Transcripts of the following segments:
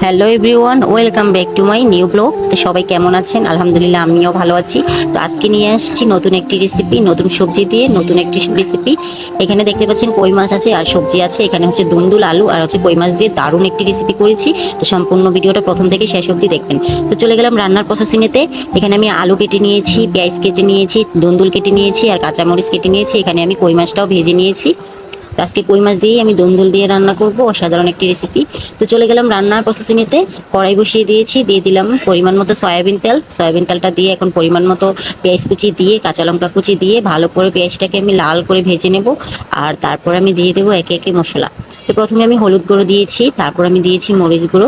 Hello everyone, welcome back to my new blog. তো সবাই কেমন আছেন? আলহামদুলিল্লাহ, আমিও ভালো আছি। তো আজকে নিয়ে আসছি নতুন একটি রেসিপি, নতুন সবজি দিয়ে নতুন একটি রেসিপি। এখানে দেখতে পাচ্ছেন কই মাছ আছে আর সবজি আছে। এখানে হচ্ছে দুন্দুল আলু আর হচ্ছে কই মাছ দিয়ে দারুণ একটি রেসিপি করেছি। তো সম্পূর্ণ ভিডিওটা প্রথম থেকে শেষ অবধি দেখবেন। তো চলে গেলাম রান্নার প্রসেসিংয়েতে। এখানে আমি আলু কেটে নিয়েছি, পেঁয়াজ কেটে নিয়েছি, দুন্দুল কেটে নিয়েছি আর কাঁচামরিচ কেটে নিয়েছি। এখানে আমি কই মাছটাও ভেজে নিয়েছি। তো আজকে কই মাছ দিয়েই আমি দুন্দুল দিয়ে রান্না করব, অসাধারণ একটি রেসিপি। তো চলে গেলাম রান্নার প্রসেসিংয়েতে। কড়াই বসিয়ে দিয়েছি, দিয়ে দিলাম পরিমাণ মতো সয়াবিন তেল। সয়াবিন তেলটা দিয়ে এখন পরিমাণ মতো পেঁয়াজ কুচি দিয়ে কাঁচা লঙ্কা কুচি দিয়ে ভালো করে পেঁয়াজটাকে আমি লাল করে ভেজে নেব। আর তারপর আমি দিয়ে দেবো একে একে মশলা। তো প্রথমে আমি হলুদ গুঁড়ো দিয়েছি, তারপর আমি দিয়েছি মরিচ গুঁড়ো।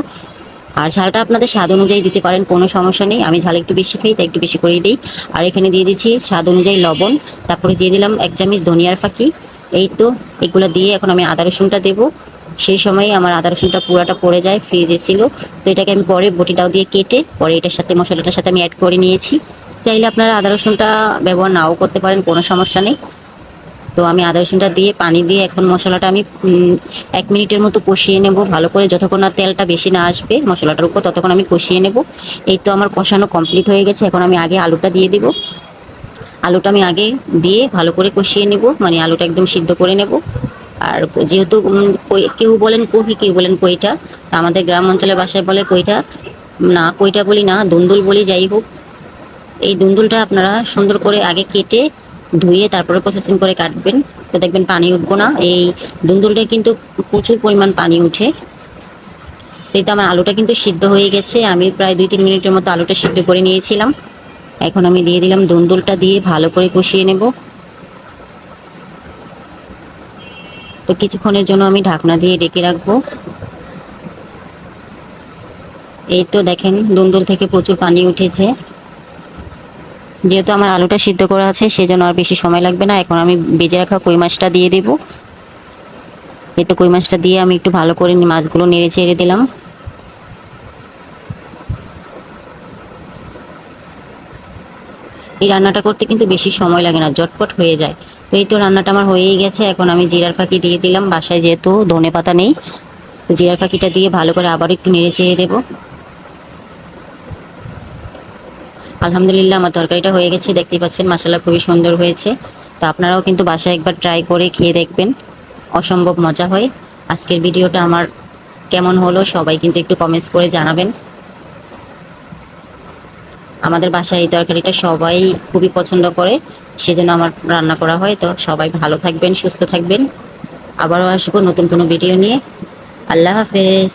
আর ঝালটা আপনাদের স্বাদ অনুযায়ী দিতে পারেন, কোনো সমস্যা নেই। আমি ঝাল একটু বেশি খাই, তাই একটু বেশি করেই দিই। আর এখানে দিয়ে দিচ্ছি স্বাদ অনুযায়ী লবণ। তারপরে দিয়ে দিলাম 1 চামচ ধনিয়ার ফাঁকি। এই তো, এগুলো দিয়ে এখন আমি আদা রসুনটা দেবো। সেই সময় আমার আদা রসুনটা পুরাটা পড়ে যায়, ফ্রিজে ছিল। তো এটাকে আমি পরে বটিটাও দিয়ে কেটে পরে এটার সাথে মশলাটার সাথে আমি অ্যাড করে নিয়েছি। চাইলে আপনারা আদা রসুনটা ব্যবহার নাও করতে পারেন, কোনো সমস্যা নেই। তো আমি আদা রসুনটা দিয়ে পানি দিয়ে এখন মশলাটা আমি 1 মিনিটের মতো কষিয়ে নেব ভালো করে, যতক্ষণ না তেলটা বেশি না আসবে মশলাটার উপর, ততক্ষণ আমি কষিয়ে নেব। এই তো আমার কষানো কমপ্লিট হয়ে গেছে। এখন আমি আগে আলুটা দিয়ে দিব। আলুটা আমি আগে দিয়ে ভালো করে কষিয়ে নেব, মানে আলুটা একদম সিদ্ধ করে নেব। আর যেহেতু কেউ বলেন কহি, কেউ বলেন কইটা। তা আমাদের গ্রাম অঞ্চলের ভাষায় বলে কইটা। না, কইটা বলি না, দুন্দুল বলি। যাই হোক, এই দুন্দুলটা আপনারা সুন্দর করে আগে কেটে ধুয়ে তারপরে প্রসেসিং করে কাটবেন। তো দেখবেন পানি উঠবো না। এই দুন্দুলটা কিন্তু প্রচুর পরিমাণ পানি উঠে। তো এই তো আমার আলুটা কিন্তু সিদ্ধ হয়ে গেছে। আমি প্রায় 2-3 মিনিটের মতো আলুটা সিদ্ধ করে নিয়েছিলাম। এখন আমি দিয়ে দিলাম দুন্দুলটা দিয়ে ভালো করে কষিয়ে নেব। তো কিছুক্ষণের জন্য আমি ঢাকনা দিয়ে ঢেকে রাখবো। এই তো দেখেন দুন্দুল থেকে প্রচুর পানি উঠেছে। যেহেতু আমার আলুটা সিদ্ধ করা আছে, সেজন্য আর বেশি সময় লাগবে না। এখন আমি ভেজে রাখা কই মাছটা দিয়ে দেব। এই তো কই মাছটা দিয়ে আমি একটু ভালো করে মাছগুলো নেড়ে চেড়ে দিলাম। এই রান্নাটা করতে কিন্তু বেশি সময় লাগে না, ঝটপট হয়ে যায়। তো এই তো রান্নাটা আমার হয়েই গেছে। এখন আমি জিরার ফাঁকি দিয়ে দিলাম। বাসায় যেহেতু ধনেপাতা নেই, তো জিরার ফাঁকিটা দিয়ে ভালো করে আবার একটু নেড়ে চেড়ে দেবো। আলহামদুলিল্লাহ, আমার তরকারিটা হয়ে গেছে। দেখতেই পাচ্ছেন মাশাআল্লাহ খুবই সুন্দর হয়েছে। তো আপনারাও কিন্তু বাসায় একবার ট্রাই করে খেয়ে দেখবেন, অসম্ভব মজা হয়। আজকের ভিডিওটা আমার কেমন হলো সবাই কিন্তু একটু কমেন্টস করে জানাবেন। আমাদের বাসায় এই তরকারিটা সবাই খুবই পছন্দ করে, সেজন্য আমার রান্না করা হয়। তো সবাই ভালো থাকবেন, সুস্থ থাকবেন। আবারও আসবো নতুন কোনো ভিডিও নিয়ে। আল্লাহ হাফেজ।